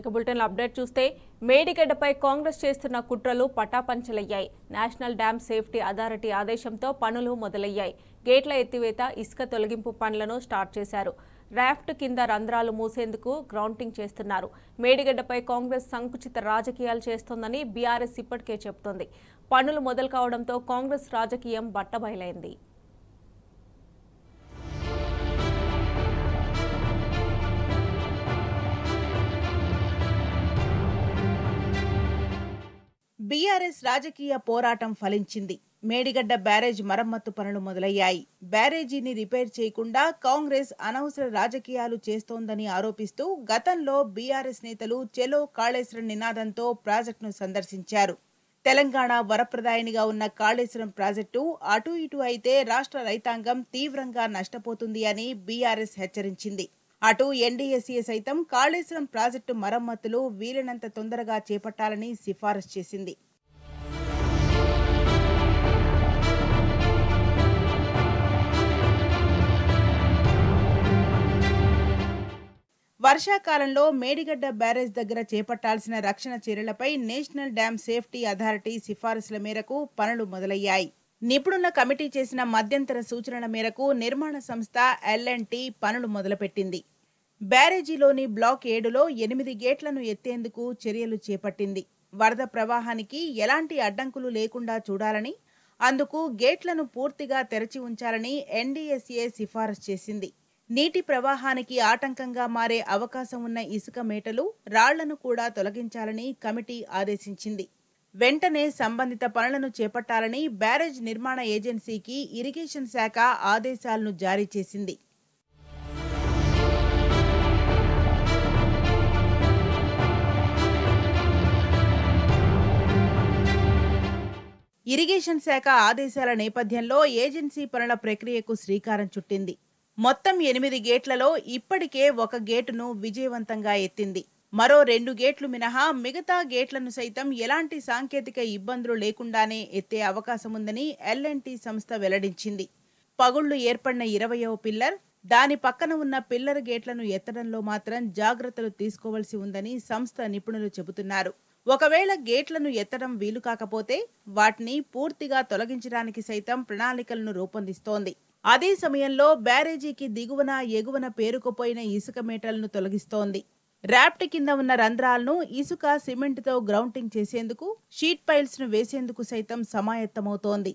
ఇక bulletin update చూస్తే మేడిగడ్డపై కాంగ్రెస్ చేస్తున్న కుట్రలు పటాపంచలయ్యాయి. నేషనల్ డ్యామ్ సేఫ్టీ అథారిటీ ఆదేశంతో పనులు మొదలయ్యాయి. గేట్ల ఎత్తివేత, ఇసుక తొలగింపు పనులను స్టార్ట్ చేశారు. రాఫ్ట్ కింద రంధ్రాలు మూసేందుకు గ్రౌంటింగ్ చేస్తున్నారు. మేడిగడ్డపై కాంగ్రెస్ సంకుచిత రాజకీయాలు చేస్తోందని బీఆర్ఎస్ ఇప్పటికే చెబుతోంది. పనులు మొదలు కావడంతో కాంగ్రెస్ రాజకీయం బట్టబయలైంది. బీఆర్ఎస్ రాజకీయ పోరాటం ఫలించింది. మేడిగడ్డ బ్యారేజ్ మరమ్మతు పనులు మొదలయ్యాయి. బ్యారేజీని రిపేర్ చేయకుండా కాంగ్రెస్ అనవసర రాజకీయాలు చేస్తోందని ఆరోపిస్తూ గతంలో బీఆర్ఎస్ నేతలు చెలో కాళేశ్వరం నినాదంతో ప్రాజెక్టును సందర్శించారు. తెలంగాణ వరప్రదాయనిగా ఉన్న కాళేశ్వరం ప్రాజెక్టు అటు ఇటు అయితే రాష్ట్ర రైతాంగం తీవ్రంగా నష్టపోతుంది అని బీఆర్ఎస్ హెచ్చరించింది. అటు ఎన్డీఎస్ఏ సైతం కాళేశ్వరం ప్రాజెక్టు మరమ్మతులు వీలైనంత తొందరగా చేపట్టాలని సిఫారసు చేసింది. వర్షాకాలంలో మేడిగడ్డ బ్యారేజ్ దగ్గర చేపట్టాల్సిన రక్షణ చర్యలపై నేషనల్ డ్యామ్ సేఫ్టీ అథారిటీ సిఫారసుల మేరకు పనులు మొదలయ్యాయి. నిపుణుల కమిటీ చేసిన మధ్యంతర సూచనల మేరకు నిర్మాణ సంస్థ ఎల్&టీ పనులు మొదలుపెట్టింది. బ్యారేజీలోని బ్లాక్ 7లో 8 గేట్లను ఎత్తేందుకు చర్యలు చేపట్టింది. వరద ప్రవాహానికి ఎలాంటి అడ్డంకులు లేకుండా చూడాలని, అందుకు గేట్లను పూర్తిగా తెరచి ఉంచాలని ఎన్డీఎస్ఏ సిఫారసు చేసింది. నీటి ప్రవాహానికి ఆటంకంగా మారే అవకాశం ఉన్న ఇసుక మేటలు, రాళ్లను కూడా తొలగించాలని కమిటీ ఆదేశించింది. వెంటనే సంబంధిత పనులను చేపట్టాలని బ్యారేజ్ నిర్మాణ ఏజెన్సీకి ఇరిగేషన్ శాఖ ఆదేశాలను జారీ చేసింది. ఇరిగేషన్ శాఖ ఆదేశాల నేపథ్యంలో ఏజెన్సీ పనుల ప్రక్రియకు శ్రీకారం చుట్టింది. మొత్తం 8 గేట్లలో ఇప్పటికే 1 గేటును విజయవంతంగా ఎత్తింది. మరో 2 గేట్లు మినహా మిగతా గేట్లను సైతం ఎలాంటి సాంకేతిక ఇబ్బందులు లేకుండానే ఎత్తే అవకాశం ఉందని ఎల్&టీ సంస్థ వెల్లడించింది. పగుళ్లు ఏర్పడిన 20వ పిల్లర్, దాని పక్కన ఉన్న పిల్లర్ గేట్లను ఎత్తడంలో మాత్రం జాగ్రత్తలు తీసుకోవాల్సి ఉందని సంస్థ నిపుణులు చెబుతున్నారు. ఒకవేళ గేట్లను ఎత్తడం వీలు కాకపోతే వాటిని పూర్తిగా తొలగించడానికి సైతం ప్రణాళికలను రూపొందిస్తోంది. అదే సమయంలో బ్యారేజీకి దిగువన ఎగువన పేరుకుపోయిన ఇసుక మేటలను తొలగిస్తోంది. రాఫ్ట్ కింద ఉన్న రంధ్రాలను ఇసుక, సిమెంట్తో గ్రౌంటింగ్ చేసేందుకు, షీట్ పైల్స్ ను వేసేందుకు సైతం సమాయత్తమవుతోంది.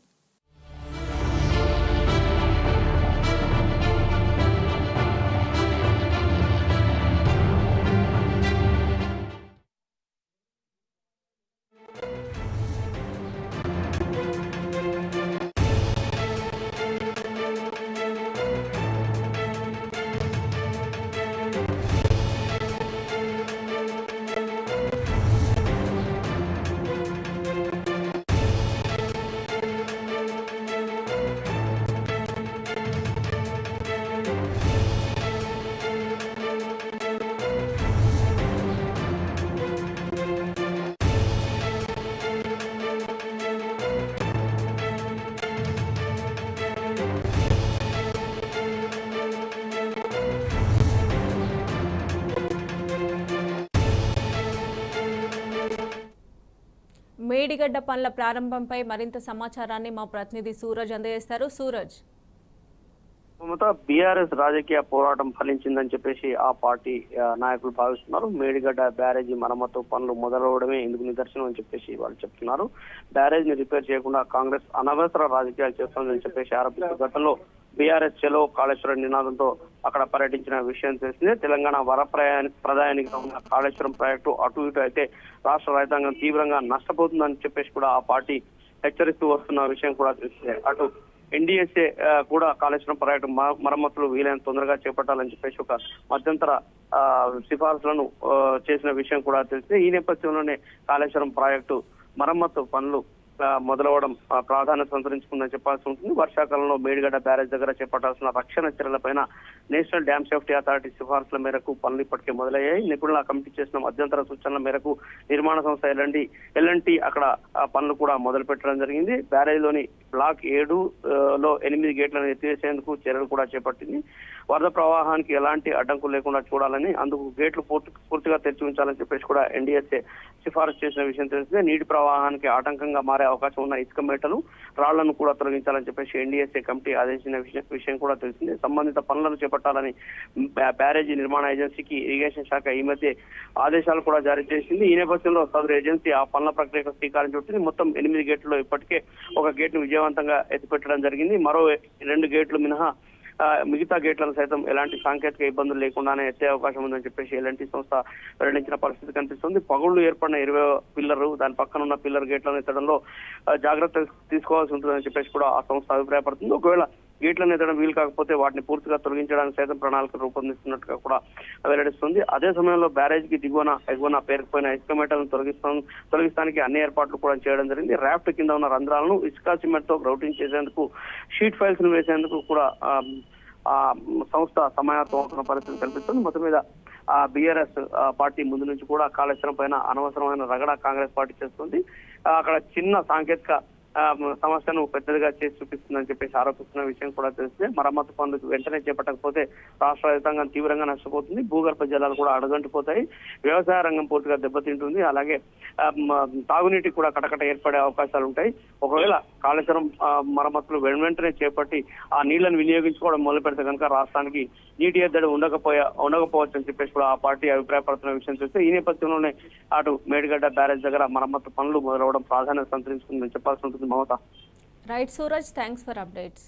మేడిగడ్డ పనుల ప్రారంభంపై మరింత సమాచారాన్ని మా ప్రతినిధి సూరజ్ అందజేస్తారు. సూరజ్, బీఆర్ఎస్ రాజకీయ పోరాటం ఫలించిందని చెప్పేసి ఆ పార్టీ నాయకులు భావిస్తున్నారు. మేడిగడ్డ బ్యారేజీ మరమ్మతు పనులు మొదలవడమే ఇందుకు నిదర్శనం అని చెప్పేసి వాళ్ళు చెప్తున్నారు. బ్యారేజ్ ని రిపేర్ చేయకుండా కాంగ్రెస్ అనవసర రాజకీయాలు చేస్తోందని చెప్పేసి ఆరోపిస్తూ గతంలో బీఆర్ఎస్ చెలో కాళేశ్వరం నినాదంతో అక్కడ పర్యటించిన విషయం తెలిసిందే. తెలంగాణ వరప్రదాయానిగా ఉన్న కాళేశ్వరం ప్రాజెక్టు అటు ఇటు అయితే రాష్ట్ర రైతాంగం తీవ్రంగా నష్టపోతుందని చెప్పేసి కూడా ఆ పార్టీ హెచ్చరిస్తూ వస్తున్న విషయం కూడా తెలిసిందే. అటు ఎన్డీఎస్ఏ కూడా కాళేశ్వరం ప్రాజెక్టు మరమ్మతులు వీలైన తొందరగా చేపట్టాలని చెప్పేసి ఒక మధ్యంతర సిఫార్సులను చేసిన విషయం కూడా తెలిసిందే. ఈ నేపథ్యంలోనే కాళేశ్వరం ప్రాజెక్టు మరమ్మతు పనులు మొదలవడం ప్రాధాన్యత సంతరించుకుందని చెప్పాల్సి ఉంటుంది. వర్షాకాలంలో మేడిగడ్డ బ్యారేజ్ దగ్గర చేపట్టాల్సిన రక్షణ చర్యలపైన నేషనల్ డ్యామ్ సేఫ్టీ అథారిటీ సిఫార్సుల మేరకు పనులు ఇప్పటికే మొదలయ్యాయి. నిపుణుల కమిటీ చేసిన మధ్యంతర సూచనల మేరకు నిర్మాణ సంస్థ ఎల్ఎన్టీ అక్కడ పనులు కూడా మొదలు పెట్టడం జరిగింది. బ్యారేజ్ లోని బ్లాక్ 7లో 8 గేట్లను ఎత్తివేసేందుకు చర్యలు కూడా చేపట్టింది. వరద ప్రవాహానికి ఎలాంటి అడ్డంకులు లేకుండా చూడాలని, అందుకు గేట్లు పూర్తిగా తెరిచి ఉంచాలని చెప్పేసి కూడా ఎన్డీఎస్ఏ సిఫారసు చేసిన విషయం తెలిసిందే. నీటి ప్రవాహానికి ఆటంకంగా మారే అవకాశం ఉన్న ఇసుక మేటలు, రాళ్లను కూడా తొలగించాలని చెప్పేసి ఎన్డీఎస్ఏ కమిటీ ఆదేశించిన విషయం కూడా తెలిసిందే. సంబంధిత పనులను చేపట్టాలని బ్యారేజీ నిర్మాణ ఏజెన్సీకి ఇరిగేషన్ శాఖ ఈ మధ్య ఆదేశాలు కూడా జారీ చేసింది. ఈ నేపథ్యంలో సదరు ఏజెన్సీ ఆ పనుల ప్రక్రియకు శ్రీకారం చుట్టింది. మొత్తం 8 గేట్లలో ఇప్పటికే ఒక గేట్ ను విజయవంతంగా ఎత్తిపెట్టడం జరిగింది. మరో 2 గేట్లు మినహా మిగతా గేట్లను సైతం ఎలాంటి సాంకేతిక ఇబ్బందులు లేకుండానే ఎత్తే అవకాశం ఉందని చెప్పేసి ఎల్ఎన్టీ సంస్థ వెల్లడించిన పరిస్థితి కనిపిస్తుంది. పగుళ్లు ఏర్పడిన 20 పిల్లర్, దాని పక్కన ఉన్న పిల్లర్ గేట్లను ఎత్తడంలో జాగ్రత్త తీసుకోవాల్సి ఉంటుందని చెప్పేసి కూడా ఆ సంస్థ అభిప్రాయపడుతుంది. ఒకవేళ గేట్లను ఎత్తడం వీలు కాకపోతే వాటిని పూర్తిగా తొలగించడానికి సైతం ప్రణాళిక రూపొందిస్తున్నట్టుగా కూడా వెల్లడిస్తుంది. అదే సమయంలో బ్యారేజ్ కి ఎగువన పేరుకుపోయిన ఇసుక మేటలను తొలగిస్తానికి అన్ని ఏర్పాట్లు కూడా చేయడం జరిగింది. రాఫ్ట్ కింద ఉన్న రంధ్రాలను ఇసుక సిమెంట్ తో గ్రౌటింగ్ చేసేందుకు, షీట్ ఫైల్స్ ను వేసేందుకు కూడా ఆ సంస్థ సమాయత్తం అవుతున్న పరిస్థితి కనిపిస్తుంది. మొత్తం మీద బీఆర్ఎస్ పార్టీ ముందు నుంచి కూడా కాళేశ్వరం పైన అనవసరమైన రగడ కాంగ్రెస్ పార్టీ చేస్తుంది. అక్కడ చిన్న సాంకేతిక సమస్యను పెద్దదిగా చేసి చూపిస్తుందని చెప్పేసి ఆరోపిస్తున్న విషయం కూడా తెలిస్తే, మరమ్మతు పనులకు వెంటనే చేపట్టకపోతే రాష్ట్ర రైతాంగం తీవ్రంగా నష్టపోతుంది. భూగర్భ జలాలు కూడా అడగంటిపోతాయి. వ్యవసాయ రంగం పూర్తిగా దెబ్బతింటుంది. అలాగే తాగునీటికి కూడా కటకట ఏర్పడే అవకాశాలు ఉంటాయి. ఒకవేళ కాళేశ్వరం మరమ్మతులు వెంటనే చేపట్టి ఆ నీళ్లను వినియోగించుకోవడం మొదలు పెడితే కనుక రాష్ట్రానికి నీటి ఎద్దడి ఉండకపోవచ్చు అని చెప్పేసి కూడా ఆ పార్టీ అభిప్రాయపడుతున్న విషయం చూస్తే, ఈ నేపథ్యంలోనే అటు మేడిగడ్డ బ్యారేజ్ దగ్గర మరమ్మతు పనులు మొదలవడం ప్రాధాన్యత సంతరించుకుందని చెప్పాల్సి ఉంటుంది. Mamata. Right Suraj, thanks for updates.